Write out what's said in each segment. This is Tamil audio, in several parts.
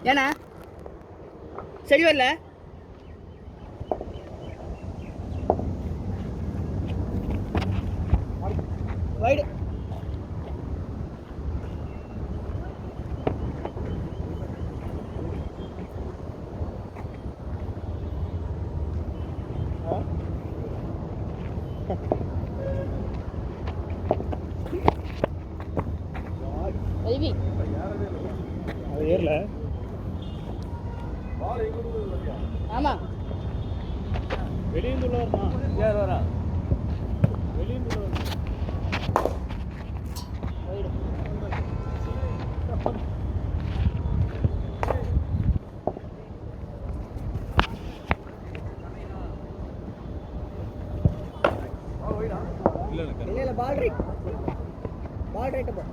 ஏண்ணா சரி வரல வைடு வைவி அது ஏறல. ஆமா வெளியிருந்து உள்ள வருமா? யார் வரா? வெளியிருந்து உள்ள வருமா? வைடு இல்லை இல்லை பால் ரைட் போ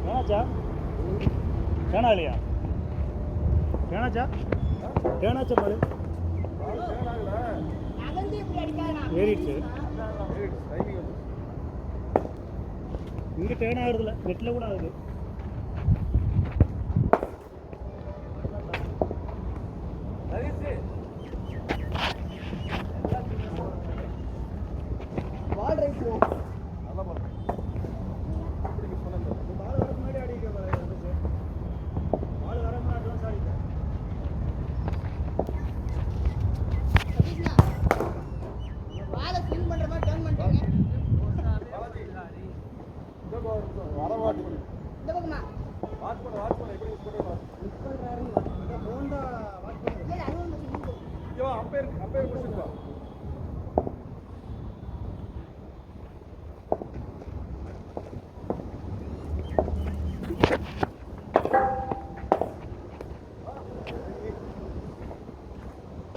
வேணாச்சா? வேணா இல்லையா? வேணாச்சா? வேணாச்சா பாரு. ஏறிடுச்சு. இங்கே டேர்ன் ஆகுறதுல நெட்டில் கூட ஆகுது. பால் ரைட் போ பாலை ஸ்பின் பண்ற மாதிரி டர்ன் பண்ணிட்டீங்க இந்த பக்கமா இல்லை அது ஒன்று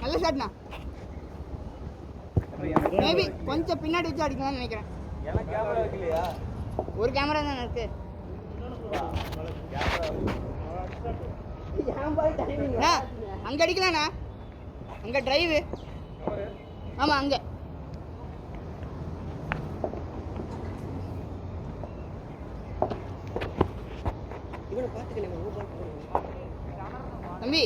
நல்ல ஷாட்ண்ணா மேபி கொஞ்சம் பின்னாடி வச்சு அடிக்கலாம்னு நினைக்கிறேன். எனக்கு கேமரா வைக்கலையா? ஒரு கேமரா தானே இருக்கு. அண்ணா, அங்க அடிக்கலாண்ணா. அங்க டிரைவு. ஆமா அங்க தம்பி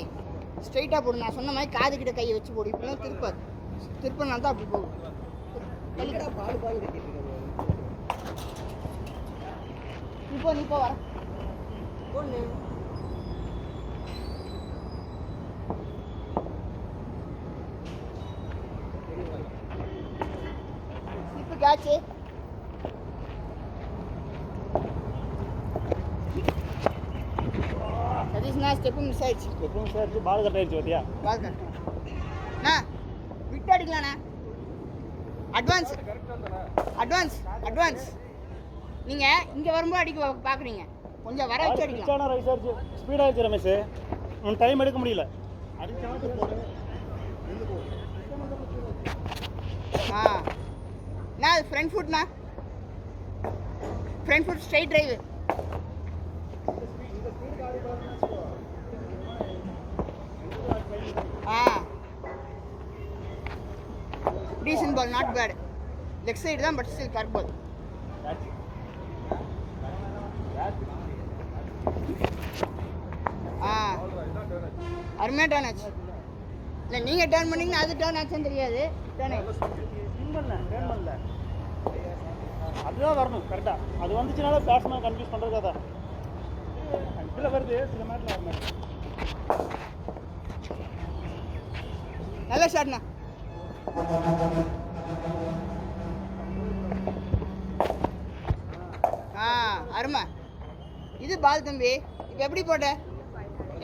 ஸ்ட்ரைட்டாக போடு. நான் சொன்ன மாதிரி காது கிட்ட கையை வச்சு போடு. இப்பெல்லாம் திருப்பாது. திருப்பினா தான் அப்படி போகும். நீ போ வர இப்போ காச்சு சதீஷ்ண்ணா ஸ்டெப்பு மிஸ் ஆயிடுச்சு. எப்பவும் சார் பால் கட் ஆயிடுச்சு பார்த்தியா? பால் கட் அண்ணா விட்டு அடிக்கலாண்ணா. அட்வான்ஸ் அட்வான்ஸ் அட்வான்ஸ் நீங்கள் இங்கே வரும்போது அடிக்க பார்க்குறீங்க. கொஞ்சம் வர வச்சு அடிக்கலாம். ரைஸ் ஆயிடுச்சு. ஸ்பீட் ஆயிடுச்சு ரமேஷ். உன் டைம் எடுக்க முடியல. அது ஃப்ரண்ட் ஃபுட்ண்ணா. Front foot straight drive. Decent ball, not bad. Leg side தான், பட் ஸ்டில் கரெக்ட் பால். அருமையாக டேர்ன் ஆச்சு. இல்லை நீங்கள் டேர்ன் பண்ணிங்கன்னா அது டேர்ன் ஆச்சுன்னு தெரியாது. டேர்ன் பண்ணல அதுதான் வரணும் கரெக்டாக. அது வந்துச்சுனால பேட்ஸ்மேன் கன்ஃபியூஸ் பண்ணுறதுக்காக தான். இதில் வருது சில மேட்டில் வர மாதிரி. நல்ல ஷாட்ண்ணா. அருமை. இது பால் தம்பி. இப்போ எப்படி போட்ட?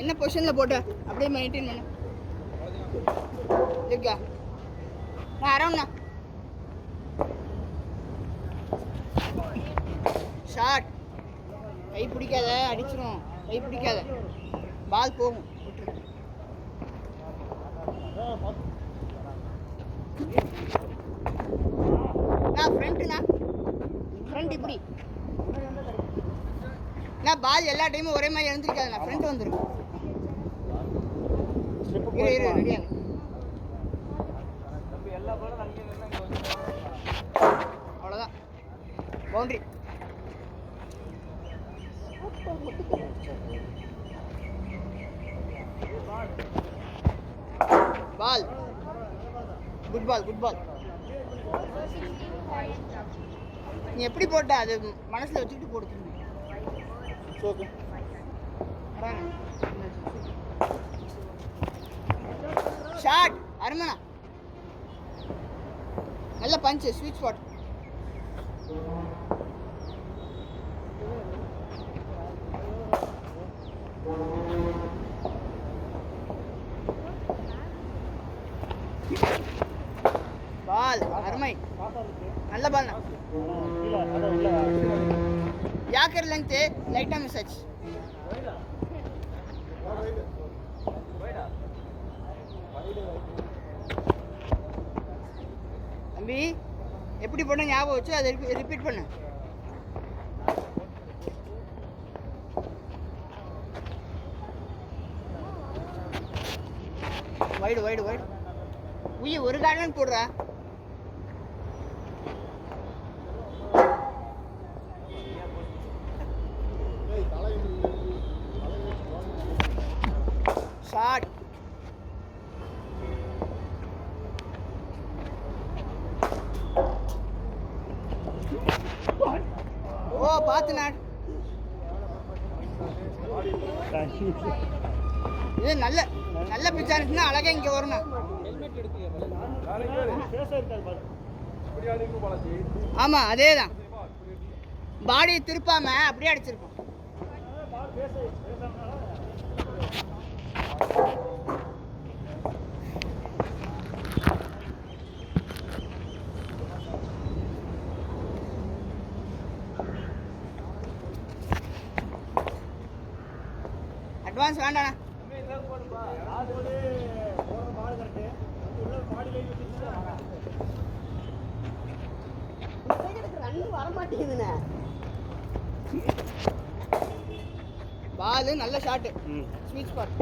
என்ன பொசிஷனில் போட்ட? அப்படியே மெயின்டைன் பண்ணு. இருக்கா நான் அரவுண்ணா. ஷாட். கை பிடிக்காத, அடிச்சிடும். கை பிடிக்காத, பால் போகும். விட்டுரு. நான் ஃப்ரண்ட்டுண்ணா ஃப்ரண்ட் இப்படி நான் பால் எல்லா டைமும் ஒரே மாதிரி எழுந்திருக்காது நான் ஃப்ரண்ட் வந்துடும் ரெடியாக அவ்வளோதான் boundary ball good ball good ball நீ எப்படி போட்ட அது மனசில் வச்சுக்கிட்டு போடுங்க ஷாட் அருமனா நல்ல பஞ்ச் ஸ்வீட் ஸ்பாட் பால் அருமை நல்ல பால் யாக்கர் லென்த் லைட்டா மிஸ் ஆச்சு தம்பி எப்படி பண்ண ஞாபகம் வச்சு அதை ரிப்பீட் பண்ணு வைடு வைடு வைடு உயி ஒரு கார்டன் போடுறா ஷாட் ஓ பார்த்து நாட் இது நல்ல நல்ல பிச்சா இருந்துச்சுன்னா அழகா இங்க வரணும் ஆமா அதேதான் பாடியை திருப்பாம அப்படியே அடிச்சிருக்கோம் அட்வான்ஸ் வேண்டாண்ணா பால் நல்ல ஷாட் ஸ்வீட் ஸ்பாட்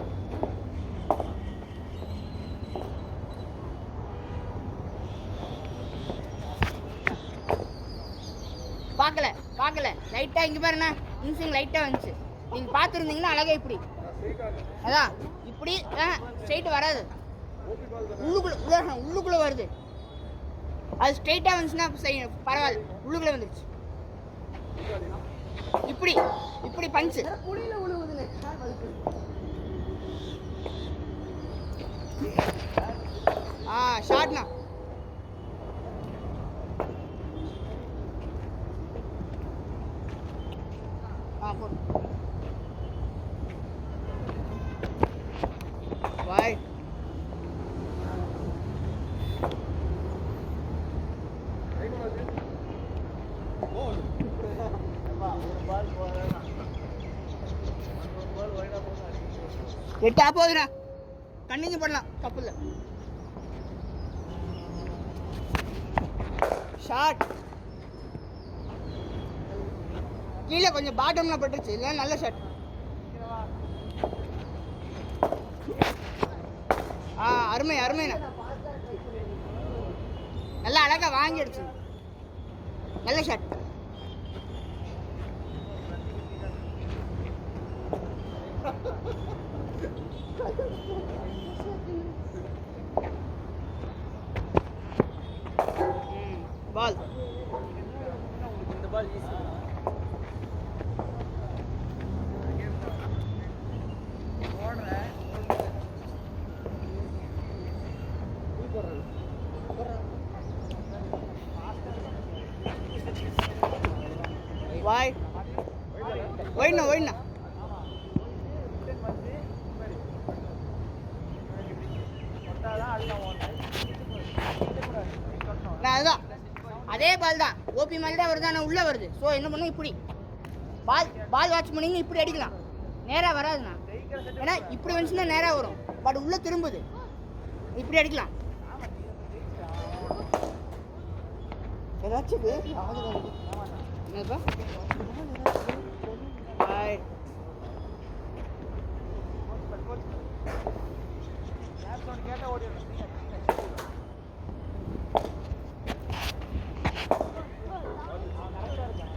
பார்க்கல லைட்டா இங்க பாருண்ணா இன்சிங் லைட்டா வந்துச்சு நீங்க பார்த்துருந்தீங்கன்னா அழகா இப்படி அதான் இப்படி ஸ்ட்ரெயிட் வராது உள்ளுக்குள்ள வருது அது ஸ்ட்ரெயிட்டா வந்துச்சுன்னா பரவாயில்ல உள்ளுக்குள்ள வந்துருச்சு இப்படி இப்படி பஞ்சு ஷாட்னா போடு பாய் எட்டா போகுதுண்ணா கண்டினியூ பண்ணலாம் தப்பு இல்லை ஷாட் கீழே கொஞ்சம் பாட்டம்ல பட்டுருச்சு இல்லை நல்ல ஷாட் அருமை அருமைண்ணா நல்லா அழகா வாங்கிடுச்சு நல்ல ஷாட் பால் இந்த பால் ஈஸி வாய் ஒயிண்ணா அதுதான் அதே பால் தான் ஓபி மாதிரி தான் வருது ஆனால் உள்ளே வருது ஸோ என்ன பண்ணும் இப்படி பால் வாட்ச் பண்ணிங்க இப்படி அடிக்கலாம் நேராக வராதுண்ணா ஏன்னா இப்படி வந்துச்சுன்னா நேராக வரும் பட் உள்ளே திரும்புது இப்படி அடிக்கலாம். ஏதாச்சும் என்னப்பா பாய்.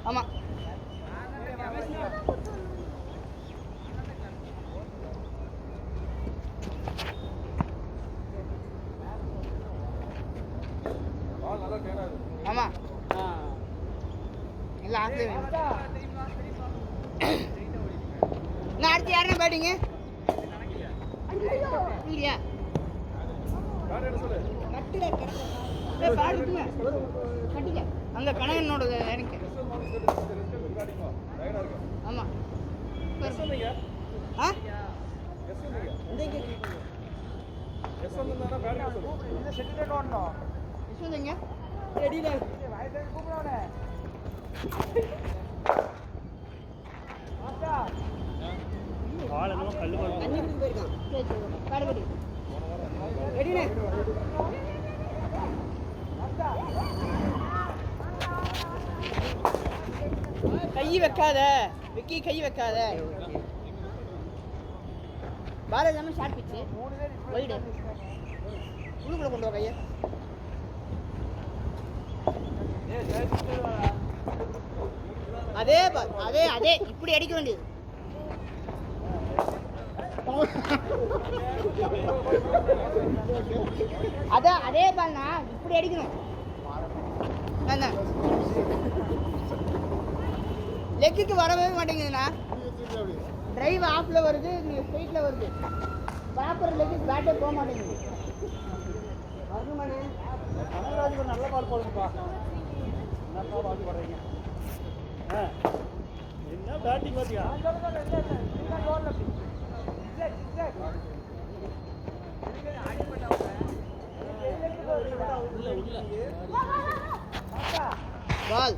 ஆமாம் ஆமாம் எல்லாம் ஆசை வேணும். நான் அடுத்து யாருன்னா பாட்டிங்க இல்லையா கட்டிக்க அங்க கணவனோட எனக்கு ஆமா ஆ யசோதங்க ரெடியில ஆளெல்லாம் கல்லு கை வைக்காத விக்கி, கை வைக்காத. பாரதி ஷார்ட் பிச்சு வைடு உள்ளுக்குள்ள கொண்டு வா கையை. அதே அதே அதே இப்படி அடிக்க வேண்டியது. அதான் அதே பால்னா இப்படி அடிக்கணும். லெக்குக்கு வரவே மாட்டேங்குதுண்ணா. டிரைவ் ஆஃப்ல வருது, ஸ்ட்ரைட்ல வருது. ப்ராப்பர் லெக்கு பேட்டே போக மாட்டேங்குது. கனகராஜுக்கு நல்ல பால் போடுங்கப்பா. என்ன பால் வாங்கி போடுறீங்க? என்ன பேட்டிங் பார்த்தியா? பால்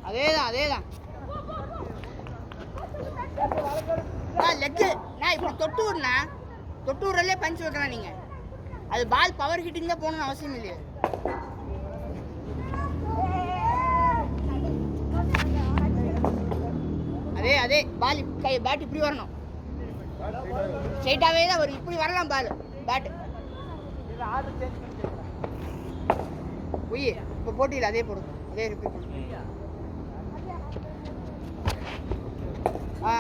அதேதான் அதேதான். லெக்கு நான் இப்படி தொட்டு விடுனா, தொட்டு விடுறதுலே பஞ்ச் வைக்கலாம். நீங்கள் அது பால் பவர் ஹிட்டிங் தான் போகணும்னு அவசியம் இல்லையே. அதே அதே பால் கை பேட் இப்படி வரணும். ஸ்ட்ரைட்டாகவே தான் வரும். இப்படி வரலாம் பால் பேட்டு. உய் இப்போ போட்டியில் அதே போடும், அதே ரிப்பீட் போடும். ஆ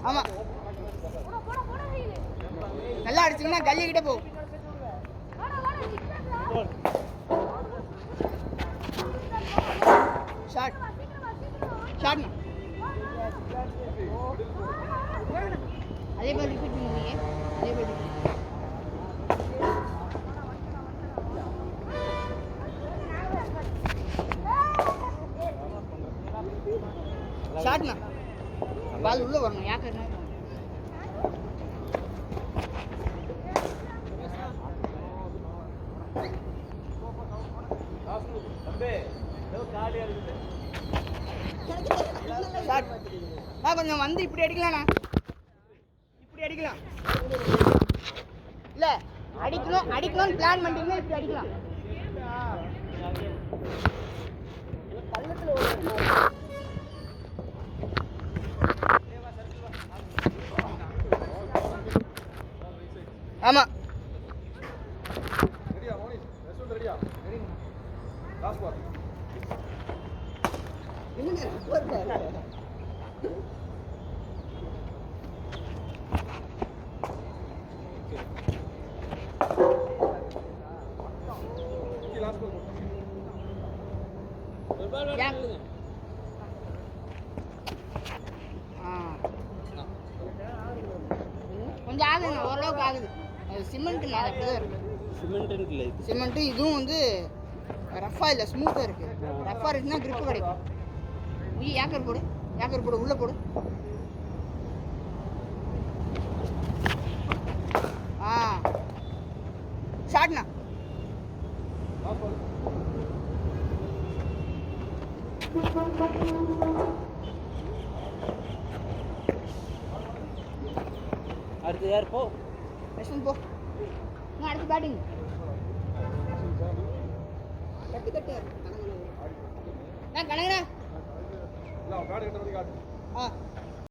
ஆமாம் நல்லா அடிச்சிங்கன்னா கல்லி கிட்ட போகும். ஷார்ட் ஷார்ட் அதே மாதிரி ரிப்பீட் பண்ணுவீங்க. அதே மாதிரி ஷார்ட்னா பால் உள்ள வரணும். யாக்க நான் கொஞ்சம் வந்து இப்படி அடிக்கலாம்ண்ணா. இப்படி அடிக்கலாம். இல்லை அடிக்கணும்னு பிளான் பண்ணிட்டீங்கன்னா இப்படி அடிக்கலாம். ஆமாம் கொஞ்சம் ஆகுதுண்ணா, ஓரளவுக்கு ஆகுது. அது சிமெண்ட்டுண்ணா, அது அப்படிதான் இருக்கு. சிமெண்ட்டு இதுவும் வந்து ரஃபாக இல்லை, ஸ்மூத்தாக இருக்குது. ரஃபாக இருக்குன்னா கிரிப்பு கிடைக்கும். நீ ஏக்கர் போடு உள்ளே போடு. ஆ ஷார்ட்ண்ணா. அடுத்து யார் போ யஷ்வந்த் போ நான் அடுத்து பேட்டிங் கட்டு கட்டு நான் கணக்குறேன் ஆ